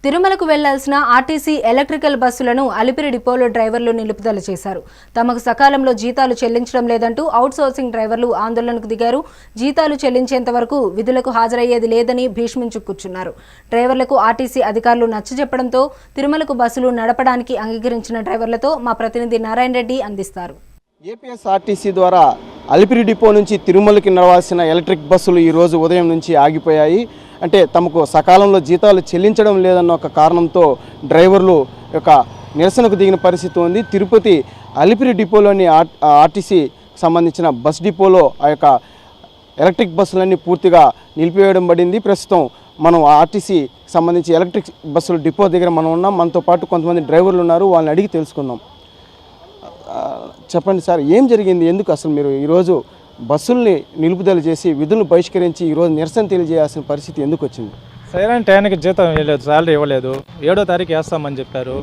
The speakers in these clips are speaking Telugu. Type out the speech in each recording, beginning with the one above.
తిరుమలకు వెళ్లాల్సిన ఆర్టీసీ ఎలక్ట్రికల్ బస్సులను అలిపిరి డిపోలో డ్రైవర్లు నిలుపుదల చేశారు. తమకు సకాలంలో జీతాలు చెల్లించడం లేదంటూ అవుట్సోర్సింగ్ డ్రైవర్లు ఆందోళనకు దిగారు. జీతాలు చెల్లించేంత వరకు విధులకు హాజరయ్యేది లేదని భీష్మించు కూర్చున్నారు. డ్రైవర్లకు ఆర్టీసీ అధికారులు నచ్చజెప్పడంతో తిరుమలకు బస్సులు నడపడానికి అంగీకరించిన డ్రైవర్లతో మా ప్రతినిధి నారాయణ రెడ్డి అందిస్తారు. ఏపీఎస్ఆర్టీసీ ద్వారా అలిపిరి డిపో నుంచి తిరుమలకి నడవాల్సిన ఎలక్ట్రిక్ బస్సులు ఈరోజు ఉదయం నుంచి ఆగిపోయాయి. అంటే తమకు సకాలంలో జీతాలు చెల్లించడం లేదన్న ఒక కారణంతో డ్రైవర్లు యొక్క నిరసనకు దిగిన పరిస్థితి ఉంది. తిరుపతి అలిపిరి డిపోలోని ఆర్టీసీ సంబంధించిన బస్ డిపోలో ఆ యొక్క ఎలక్ట్రిక్ బస్సులన్నీ పూర్తిగా నిలిపివేయడం పడింది. ప్రస్తుతం మనం ఆర్టీసీ సంబంధించి ఎలక్ట్రిక్ బస్సుల డిపో దగ్గర మనం ఉన్నాం. మనతో పాటు కొంతమంది డ్రైవర్లు ఉన్నారు, వాళ్ళని అడిగి తెలుసుకుందాం. చెప్పండి సార్, ఏం జరిగింది? ఎందుకు అసలు మీరు ఈరోజు బస్సుల్ని నిలుపుదల చేసి విధులను బహిష్కరించి ఈరోజు నిరసన తెలియజేయాల్సిన పరిస్థితి ఎందుకు వచ్చింది? సరైన టైంకి జీతం వేయలేదు, శాలరీ ఇవ్వలేదు. 7వ తారీఖు వేస్తామని చెప్పారు,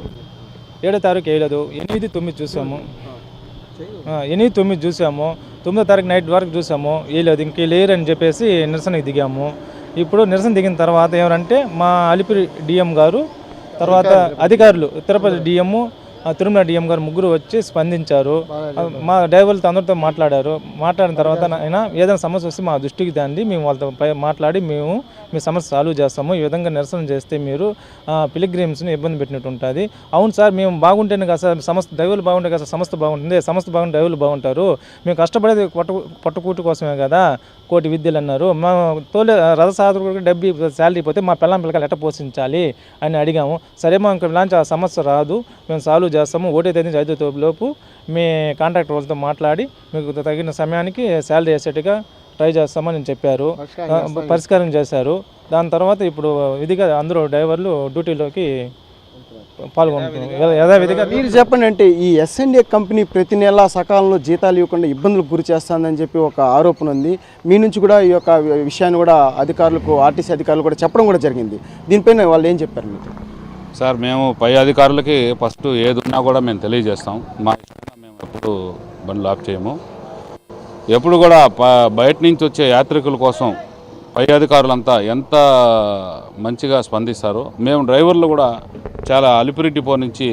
7వ తారీఖు వేయలేదు. 8, 9 చూసాము, 8, 9 చూసాము, 9వ తారీఖు నైట్ వరకు చూసాము, వేయలేదు. ఇంక లేరు అని చెప్పేసి నిరసనకి దిగాము. ఇప్పుడు నిరసన దిగిన తర్వాత ఏమంటే మా అలిపిరి డిఎం గారు, తర్వాత అధికారులు తిరుపతి డిఎం, తిరుమల డిఎం గారు ముగ్గురు వచ్చి స్పందించారు. మా డ్రైవర్లతో అందరితో మాట్లాడిన తర్వాత అయినా ఏదైనా సమస్య వస్తే మా దృష్టికి తండి, మేము వాళ్ళతో మాట్లాడి మేము మీ సమస్య సాల్వ్ చేస్తాము. ఈ విధంగా నిరసన చేస్తే మీరు పిలిగ్రిమ్స్ని ఇబ్బంది పెట్టినట్టు ఉంటుంది. అవును సార్, మేము బాగుంటేనే కదా సార్ సమస్త డ్రైవర్లు బాగుంటే కదా సంస్థ బాగుంటుంది, సంస్థ బాగుంటే డ్రైవర్లు బాగుంటారు. మేము కష్టపడేది పట్టుకూటు కోసమే కదా, కోటి విద్యలు అన్నారు. మా తోలే రథసాధకుడికి 70 శాలరీ పోతే మా పిల్లకాయలు ఎట్ట పోషించాలి అని అడిగాము. సరే మా ఇంకా ఇలాంటి ఆ సమస్య రాదు, మేము సాల్వ్ చేస్తాము. 1వ తేదీ 5వ లోపు మీ కాంట్రాక్టర్ వాళ్ళతో మాట్లాడి మీకు తగిన సమయానికి శాలరీ వేసేట్టుగా ట్రై చేస్తామని చెప్పారు. పరిష్కారం చేశారు. దాని తర్వాత ఇప్పుడు విధిగా అందరూ డ్రైవర్లు డ్యూటీలోకి పాల్గొంటున్నారు యథావిధిగా. మీరు చెప్పండి, అంటే ఈ ఎస్ఎన్ఏ కంపెనీ ప్రతి నెల సకాలంలో జీతాలు ఇవ్వకుండా ఇబ్బందులకు గురి చేస్తుందని చెప్పి ఒక ఆరోపణ ఉంది. మీ నుంచి కూడా ఈ యొక్క విషయాన్ని కూడా అధికారులకు, ఆర్టీసీ అధికారులు కూడా చెప్పడం కూడా జరిగింది. దీనిపైన వాళ్ళు ఏం చెప్పారు మీకు? సార్, మేము పై అధికారులకి ఫస్ట్ ఏది ఉన్నా కూడా మేము తెలియజేస్తాం. మా ఇష్టంగా మేము ఎప్పుడు బండ్లు ఆఫ్ చేయము. ఎప్పుడు కూడా బయట నుంచి వచ్చే యాత్రికుల కోసం పై అధికారులంతా ఎంత మంచిగా స్పందిస్తారో, మేము డ్రైవర్లు కూడా చాలా అలిపిరి డిపో నుంచి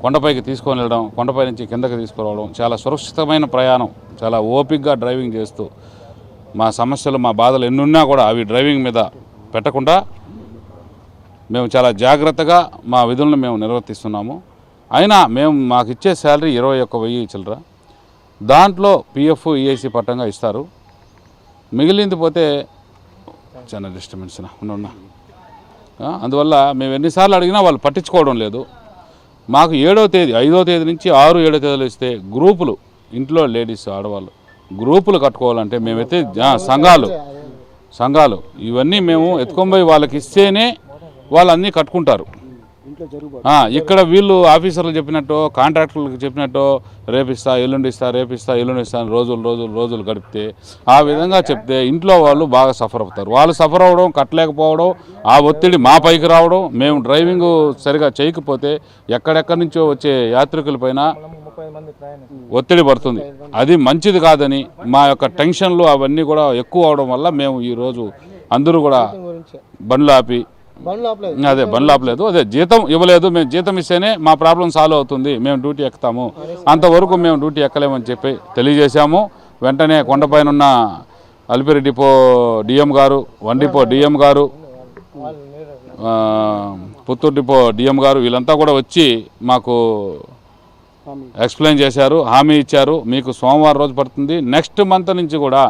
కొండపైకి తీసుకొని వెళ్ళడం, కొండపై నుంచి కిందకి తీసుకురావడం, చాలా సురక్షితమైన ప్రయాణం, చాలా ఓపికగా డ్రైవింగ్ చేస్తూ మా సమస్యలు, మా బాధలు ఎన్నున్నా కూడా అవి డ్రైవింగ్ మీద పెట్టకుండా మేము చాలా జాగ్రత్తగా మా విధులను మేము నిర్వర్తిస్తున్నాము. అయినా మాకు ఇచ్చే శాలరీ 21,000 చిల్లర. దాంట్లో పిఎఫ్, ఈఐసి పట్టంగా ఇస్తారు. మిగిలింది పోతే చాలా డిస్టర్బెన్స్ ఉన్నా. అందువల్ల మేము ఎన్నిసార్లు అడిగినా వాళ్ళు పట్టించుకోవడం లేదు. మాకు 7వ తేదీ 5వ తేదీ నుంచి 6, 7వ తేదీలు ఇస్తే గ్రూపులు, ఇంట్లో లేడీస్, ఆడవాళ్ళు గ్రూపులు కట్టుకోవాలంటే మేమైతే సంఘాలు ఇవన్నీ మేము ఎత్తుకొని వాళ్ళకి ఇస్తేనే వాళ్ళు అన్నీ కట్టుకుంటారు. ఇక్కడ వీళ్ళు ఆఫీసర్లు చెప్పినట్టు, కాంట్రాక్టర్లకు చెప్పినట్టు రేపిస్తా ఎల్లుండి ఇస్తా రోజులు గడిపితే, ఆ విధంగా చెప్తే ఇంట్లో వాళ్ళు బాగా సఫర్ అవుతారు. వాళ్ళు సఫర్ అవ్వడం, కట్టలేకపోవడం, ఆ ఒత్తిడి మా పైకి రావడం, మేము డ్రైవింగ్ సరిగా చేయకపోతే ఎక్కడెక్కడి నుంచో వచ్చే యాత్రికులపైన ఒత్తిడి పడుతుంది. అది మంచిది కాదని మా యొక్క టెన్షన్లు అవన్నీ కూడా ఎక్కువ అవడం వల్ల మేము ఈరోజు అందరూ కూడా బండ్లు ఆపి, బండ్లు ఆపలేదు, జీతం ఇవ్వలేదు. మేము జీతం ఇస్తేనే మా ప్రాబ్లం సాల్వ్ అవుతుంది, మేము డ్యూటీ ఎక్కుతాము, అంతవరకు మేము డ్యూటీ ఎక్కలేమని చెప్పి తెలియజేశాము. వెంటనే కొండపైన ఉన్న అలిపిరి డిపో డిఎం గారు, వన్ డిపో డిఎం గారు, పుత్తూరు డిపో డిఎం గారు వీళ్ళంతా కూడా వచ్చి మాకు ఎక్స్ప్లెయిన్ చేశారు, హామీ ఇచ్చారు. మీకు సోమవారం రోజు పడుతుంది, నెక్స్ట్ మంత్ నుంచి కూడా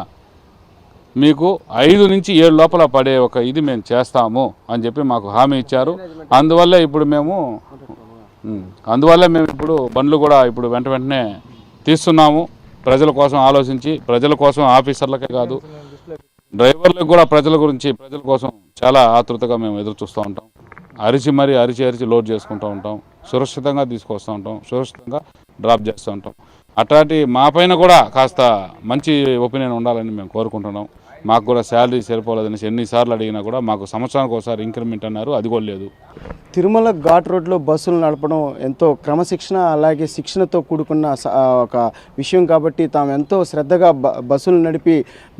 మీకు 5 నుంచి 7 లోపల పడే ఒక ఇది మేము చేస్తాము అని చెప్పి మాకు హామీ ఇచ్చారు. అందువల్ల మేము ఇప్పుడు బండ్లు కూడా ఇప్పుడు వెంటనే తీస్తున్నాము. ప్రజల కోసం ఆలోచించి, ప్రజల కోసం, ఆఫీసర్లకే కాదు డ్రైవర్లకు కూడా ప్రజల కోసం చాలా ఆతృతగా మేము ఎదురు చూస్తూ ఉంటాం. అరిచి లోడ్ చేసుకుంటూ ఉంటాం, సురక్షితంగా తీసుకొస్తూ ఉంటాం, సురక్షితంగా డ్రాప్ చేస్తూ ఉంటాం. అట్లాంటి మా పైన కూడా కాస్త మంచి ఒపీనియన్ ఉండాలని మేము కోరుకుంటున్నాం. మాకు కూడా శాలరీ సరిపోలేదని ఎన్నిసార్లు అడిగినా కూడా మాకు సంవత్సరానికి ఒకసారి ఇంక్రిమెంట్ అన్నారు, అది కూడా లేదు. తిరుమల ఘాట్ రోడ్లో బస్సులు నడపడం ఎంతో క్రమశిక్షణ అలాగే శిక్షణతో కూడుకున్న ఒక విషయం కాబట్టి తాము ఎంతో శ్రద్ధగా బస్సులు నడిపి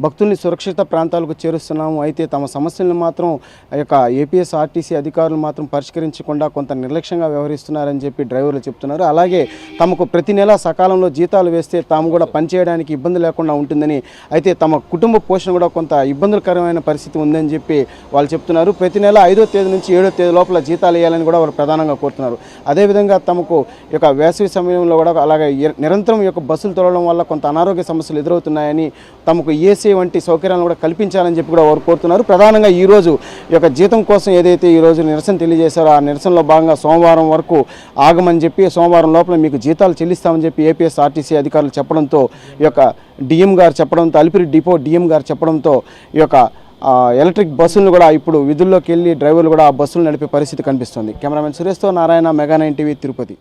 భక్తుల్ని సురక్షిత ప్రాంతాలకు చేరుస్తున్నాము. అయితే తమ సమస్యలను మాత్రం ఆ యొక్క ఏపీఎస్ఆర్టీసీ అధికారులు మాత్రం పరిష్కరించకుండా కొంత నిర్లక్ష్యంగా వ్యవహరిస్తున్నారని చెప్పి డ్రైవర్లు చెప్తున్నారు. అలాగే తమకు ప్రతి నెల సకాలంలో జీతాలు వేస్తే తాము కూడా పనిచేయడానికి ఇబ్బంది లేకుండా ఉంటుందని, అయితే తమ కుటుంబ పోషణ కూడా కొంత ఇబ్బందులకరమైన పరిస్థితి ఉందని చెప్పి వాళ్ళు చెప్తున్నారు. ప్రతి నెల 5వ తేదీ నుంచి 7వ తేదీ లోపల జీతాలు వేయాలని కూడా వాళ్ళు ప్రధానంగా కోరుతున్నారు. అదేవిధంగా తమకు ఈ యొక్క వేసవి సమయంలో కూడా అలాగే నిరంతరం ఈ యొక్క బస్సులు తోలడం వల్ల కొంత అనారోగ్య సమస్యలు ఎదురవుతున్నాయని, తమకు ఏసీ వంటి సౌకర్యాలను కూడా కల్పించాలని చెప్పి కూడా వారు కోరుతున్నారు. ప్రధానంగా ఈరోజు ఈ యొక్క జీతం కోసం ఏదైతే ఈరోజు నిరసన తెలియజేశారో ఆ నిరసనలో భాగంగా సోమవారం వరకు ఆగమని చెప్పి, సోమవారం లోపల మీకు జీతాలు చెల్లిస్తామని చెప్పి ఏపీఎస్ఆర్టీసీ అధికారులు చెప్పడంతో, ఈ యొక్క డిఎం గారు చెప్పడంతో, అలిపిరి డిపో డిఎం గారు చెప్పడంతో ఈ యొక్క ఎలక్ట్రిక్ బస్సులను కూడా ఇప్పుడు విధుల్లోకి వెళ్ళి డ్రైవర్లు కూడా ఆ బస్సులు నడిపే పరిస్థితి కనిపిస్తుంది. కెమెరామెన్ సురేష్తో నారాయణ, మెగా 9 టీవీ, తిరుపతి.